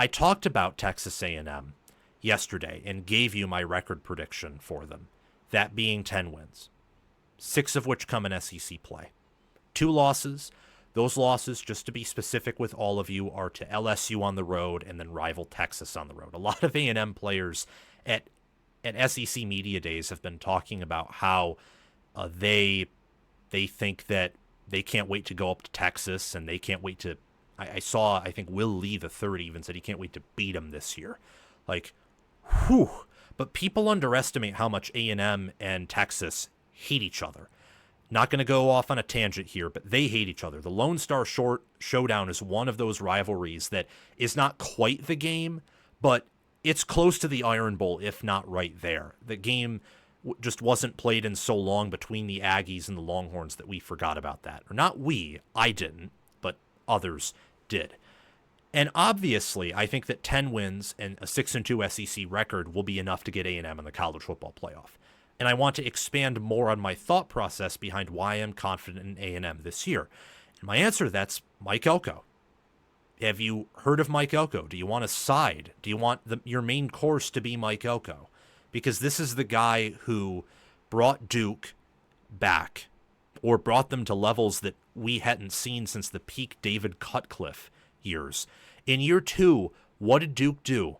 I talked about Texas A&M yesterday and gave you my record prediction for them, that being 10 wins, 6 of which come in SEC play. 2 losses. Those losses, just to be specific with all of you, are to LSU on the road and then rival Texas on the road. A lot of A&M players at SEC Media Days have been talking about how they think that they can't wait to go up to Texas, and they can't wait to. I saw, I think Will Lee the third even said he can't wait to beat them this year. Like, whew. But people underestimate how much A&M and Texas hate each other. Not going to go off on a tangent here, but they hate each other. The Lone Star Showdown is one of those rivalries that is not quite the game, but it's close to the Iron Bowl, if not right there. The game just wasn't played in so long between the Aggies and the Longhorns that we forgot about that. Or not we, I didn't, but others did. And obviously, I think that 10 wins and a 6-2 SEC record will be enough to get A&M in the college football playoff. And I want to expand more on my thought process behind why I'm confident in A&M this year. And my answer to that's Mike Elko. Have you heard of Mike Elko? Do you want a side? Do you want your main course to be Mike Elko? Because this is the guy who brought Duke back, or brought them to levels that we hadn't seen since the peak David Cutcliffe years. In year 2, what did Duke do?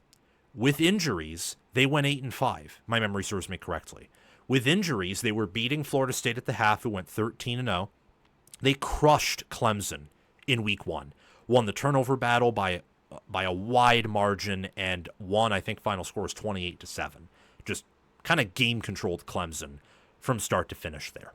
With injuries, they went 8-5. My memory serves me correctly. With injuries, they were beating Florida State at the half, who went 13-0. They crushed Clemson in week 1. Won the turnover battle by a wide margin, and won, I think final score was 28-7. Just kind of game-controlled Clemson from start to finish there.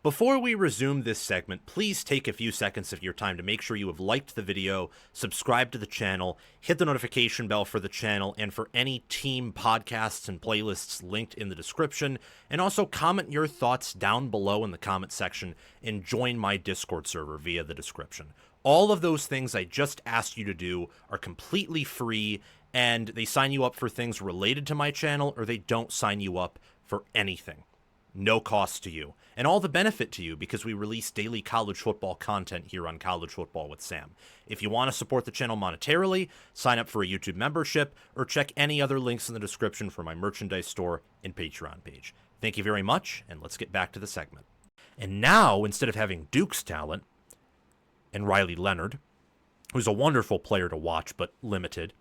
Before we resume this segment, please take a few seconds of your time to make sure you have liked the video, subscribe to the channel, hit the notification bell for the channel and for any team podcasts and playlists linked in the description, and also comment your thoughts down below in the comment section and join my Discord server via the description. All of those things I just asked you to do are completely free, and they sign you up for things related to my channel, or they don't sign you up for anything. No cost to you, and all the benefit to you because we release daily college football content here on College Football with Sam. If you want to support the channel monetarily, sign up for a YouTube membership, or check any other links in the description for my merchandise store and Patreon page. Thank you very much, and let's get back to the segment. And now, instead of having Duke's talent and Riley Leonard, who's a wonderful player to watch but limited,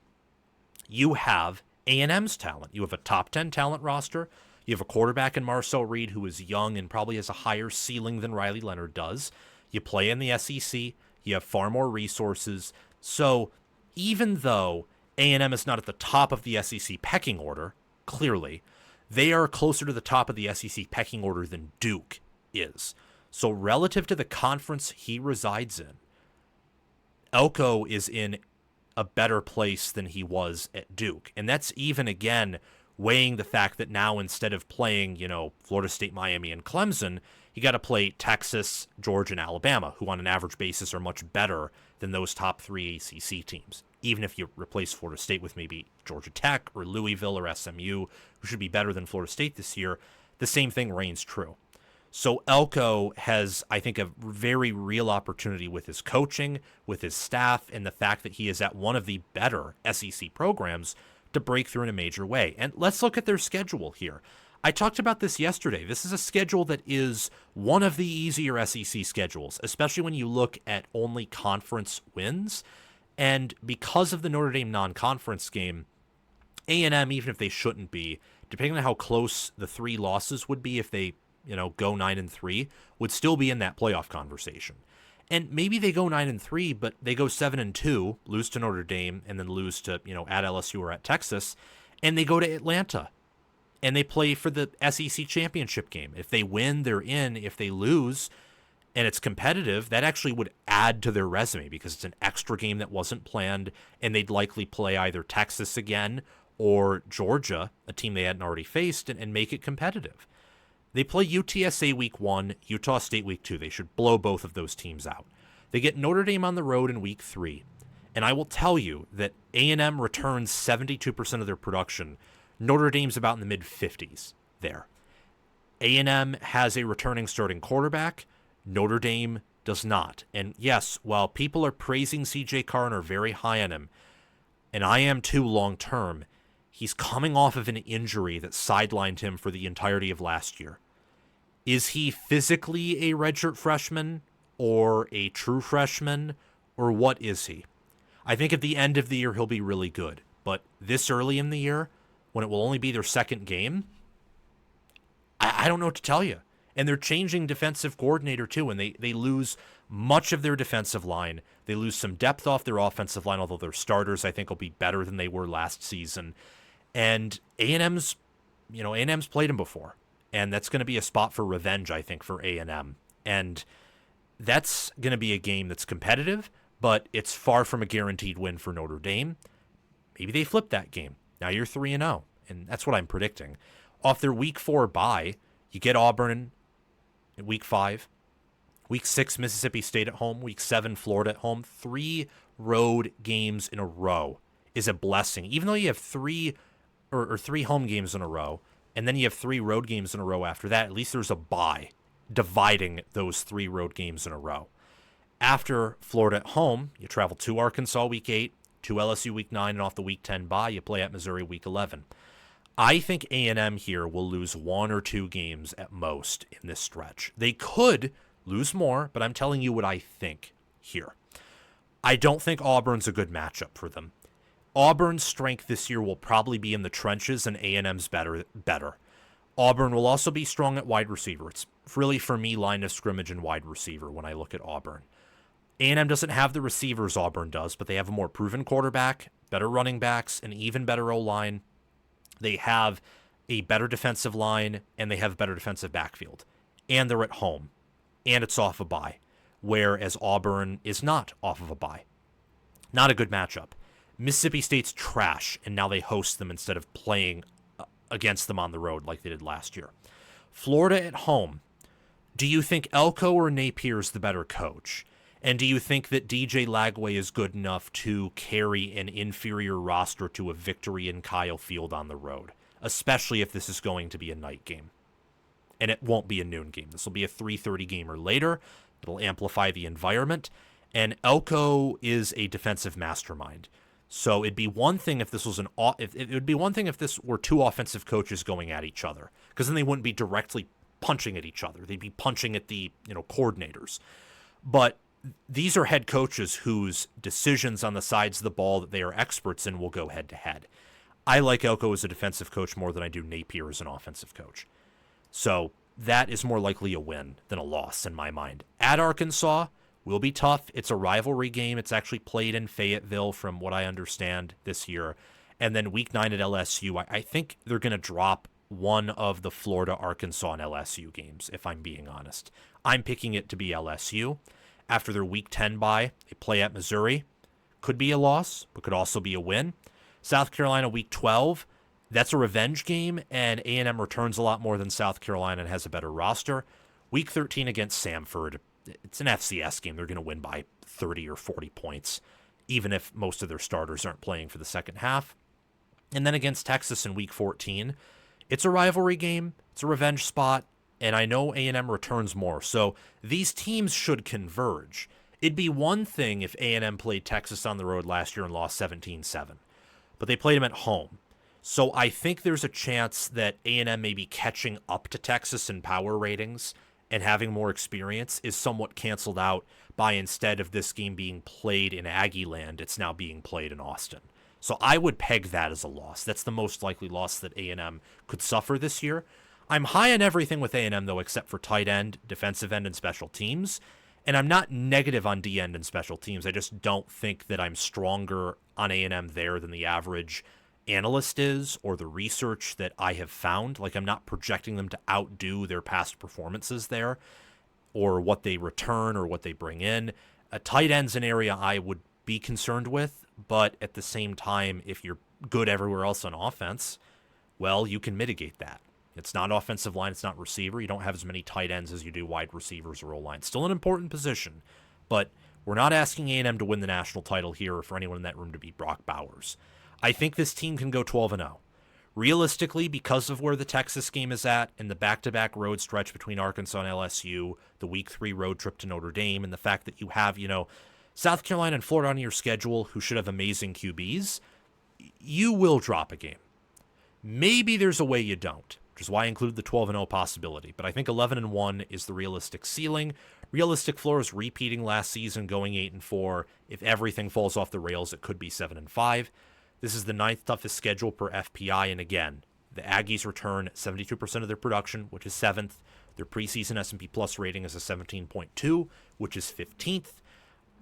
you have A&M's talent. You have a top 10 talent roster. You have a quarterback in Marcel Reed who is young and probably has a higher ceiling than Riley Leonard does. You play in the SEC. You have far more resources. So even though A&M is not at the top of the SEC pecking order, clearly, they are closer to the top of the SEC pecking order than Duke is. So relative to the conference he resides in, Elko is in a better place than he was at Duke. And that's even, again, weighing the fact that now instead of playing, Florida State, Miami, and Clemson, you got to play Texas, Georgia, and Alabama, who on an average basis are much better than those top 3 ACC teams. Even if you replace Florida State with maybe Georgia Tech or Louisville or SMU, who should be better than Florida State this year, the same thing reigns true. So Elko has, I think, a very real opportunity with his coaching, with his staff, and the fact that he is at one of the better SEC programs to break through in a major way. And let's look at their schedule here. I talked about this yesterday. This is a schedule that is one of the easier SEC schedules, especially when you look at only conference wins. And because of the Notre Dame non-conference game, A&M, even if they shouldn't be, depending on how close the 3 losses would be if they, go 9-3, would still be in that playoff conversation. And maybe they go 9-3, but they go 7-2, lose to Notre Dame, and then lose to, at LSU or at Texas, and they go to Atlanta, and they play for the SEC championship game. If they win, they're in. If they lose, and it's competitive, that actually would add to their resume because it's an extra game that wasn't planned, and they'd likely play either Texas again or Georgia, a team they hadn't already faced, and make it competitive. They play UTSA week 1, Utah State week 2. They should blow both of those teams out. They get Notre Dame on the road in week 3. And I will tell you that A&M returns 72% of their production. Notre Dame's about in the mid-50s there. A&M has a returning starting quarterback. Notre Dame does not. And yes, while people are praising C.J. Carr and are very high on him, and I am too long term. He's coming off of an injury that sidelined him for the entirety of last year. Is he physically a redshirt freshman or a true freshman, or what is he? I think at the end of the year he'll be really good, but this early in the year, when it will only be their second game, I don't know what to tell you. And they're changing defensive coordinator too, and they lose much of their defensive line. They lose some depth off their offensive line, although their starters I think will be better than they were last season. And A&M's played them before, and that's going to be a spot for revenge, I think, for A&M. And that's going to be a game that's competitive, but it's far from a guaranteed win for Notre Dame. Maybe they flip that game. Now you're 3-0, and that's what I'm predicting. Off their Week 4 bye, you get Auburn in Week 5. Week 6, Mississippi State at home. Week 7, Florida at home. 3 road games in a row is a blessing. Even though you have 3 home games in a row, and then you have 3 road games in a row after that, at least there's a bye dividing those 3 road games in a row. After Florida at home, you travel to Arkansas Week 8, to LSU Week 9, and off the Week 10 bye, you play at Missouri Week 11. I think A&M here will lose 1 or 2 games at most in this stretch. They could lose more, but I'm telling you what I think here. I don't think Auburn's a good matchup for them. Auburn's strength this year will probably be in the trenches, and A&M's better. Auburn will also be strong at wide receiver. It's really, for me, line of scrimmage and wide receiver when I look at Auburn. A&M doesn't have the receivers Auburn does, but they have a more proven quarterback, better running backs, an even better O-line. They have a better defensive line, and they have a better defensive backfield. And they're at home, and it's off a bye, whereas Auburn is not off of a bye. Not a good matchup. Mississippi State's trash, and now they host them instead of playing against them on the road like they did last year. Florida at home. Do you think Elko or Napier is the better coach? And do you think that DJ Lagway is good enough to carry an inferior roster to a victory in Kyle Field on the road, especially if this is going to be a night game? And it won't be a noon game. This will be a 3:30 game or later. It'll amplify the environment. And Elko is a defensive mastermind. So it'd be one thing if this was it would be one thing if this were 2 offensive coaches going at each other, because then they wouldn't be directly punching at each other. They'd be punching at the coordinators. But these are head coaches whose decisions on the sides of the ball that they are experts in will go head to head. I like Elko as a defensive coach more than I do Napier as an offensive coach. So that is more likely a win than a loss in my mind. At Arkansas will be tough. It's a rivalry game. It's actually played in Fayetteville from what I understand this year. And then Week 9 at LSU, I think they're going to drop one of the Florida, Arkansas, and LSU games, if I'm being honest. I'm picking it to be LSU. After their Week 10 bye, they play at Missouri. Could be a loss, but could also be a win. South Carolina Week 12, that's a revenge game, and A&M returns a lot more than South Carolina and has a better roster. Week 13 against Samford, it's an FCS game. They're going to win by 30 or 40 points, even if most of their starters aren't playing for the second half. And then against Texas in Week 14, it's a rivalry game. It's a revenge spot. And I know A&M returns more, so these teams should converge. It'd be one thing if A&M played Texas on the road last year and lost 17-7, but they played them at home. So I think there's a chance that A&M may be catching up to Texas in power ratings, and having more experience is somewhat canceled out by, instead of this game being played in Aggie land, it's now being played in Austin. So I would peg that as a loss. That's the most likely loss that A&M could suffer this year. I'm high on everything with A&M, though, except for tight end, defensive end, and special teams. And I'm not negative on D end and special teams. I just don't think that I'm stronger on A&M there than the average analyst is, or the research that I have found. Like, I'm not projecting them to outdo their past performances there, or what they return, or what they bring in. A tight end's an area I would be concerned with, but at the same time, if you're good everywhere else on offense, well, you can mitigate that. It's not offensive line, it's not receiver. You don't have as many tight ends as you do wide receivers or O-line. Still an important position, but we're not asking A&M to win the national title here, or for anyone in that room to beat Brock Bowers. I think this team can go 12-0. Realistically, because of where the Texas game is at, and the back-to-back road stretch between Arkansas and LSU, the Week 3 road trip to Notre Dame, and the fact that you have, South Carolina and Florida on your schedule, who should have amazing QBs, you will drop a game. Maybe there's a way you don't, which is why I include the 12-0 possibility. But I think 11-1 is the realistic ceiling. Realistic floor is repeating last season, going 8-4. If everything falls off the rails, it could be 7-5. This is the 9th toughest schedule per FPI, and again, the Aggies return 72% of their production, which is 7th. Their preseason S&P Plus rating is a 17.2, which is 15th.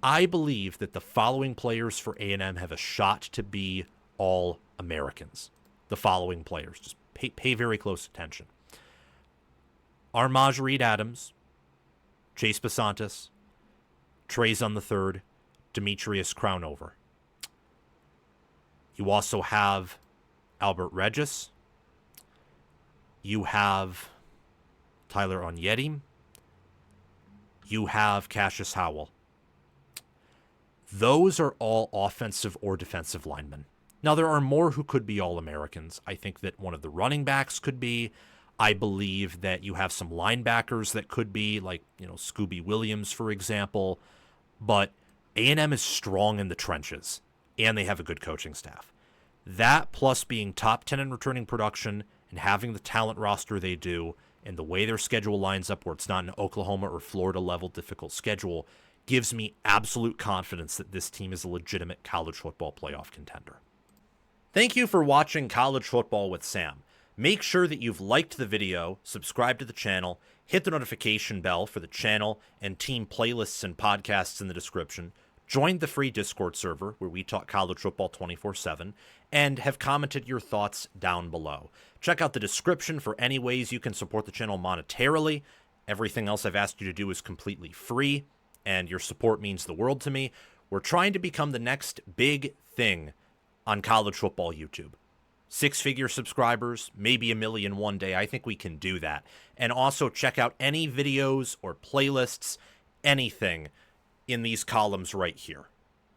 I believe that the following players for A&M have a shot to be All-Americans. The following players. Just pay very close attention. Armaj Reed-Adams, Chase Basantis, Trezon III, Demetrius Crownover. You also have Albert Regis. You have Tyler Onyedim. You have Cassius Howell. Those are all offensive or defensive linemen. Now, there are more who could be All-Americans. I think that one of the running backs could be. I believe that you have some linebackers that could be, like, Scooby Williams, for example. But A&M is strong in the trenches, and they have a good coaching staff. That, plus being top 10 in returning production and having the talent roster they do, and the way their schedule lines up where it's not an Oklahoma or Florida level difficult schedule, gives me absolute confidence that this team is a legitimate college football playoff contender. Thank you for watching College Football with Sam. Make sure that you've liked the video, subscribed to the channel, hit the notification bell for the channel and team playlists and podcasts in the description, join the free Discord server where we talk college football 24/7, and have commented your thoughts down below. Check out the description for any ways you can support the channel monetarily. Everything else I've asked you to do is completely free, and your support means the world to me. We're trying to become the next big thing on college football YouTube. 6-figure subscribers, maybe 1 million one day. I think we can do that. And also check out any videos or playlists, anything in these columns right here,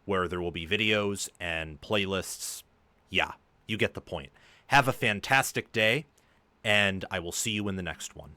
where there will be videos and playlists. Yeah, you get the point. Have a fantastic day, and I will see you in the next one.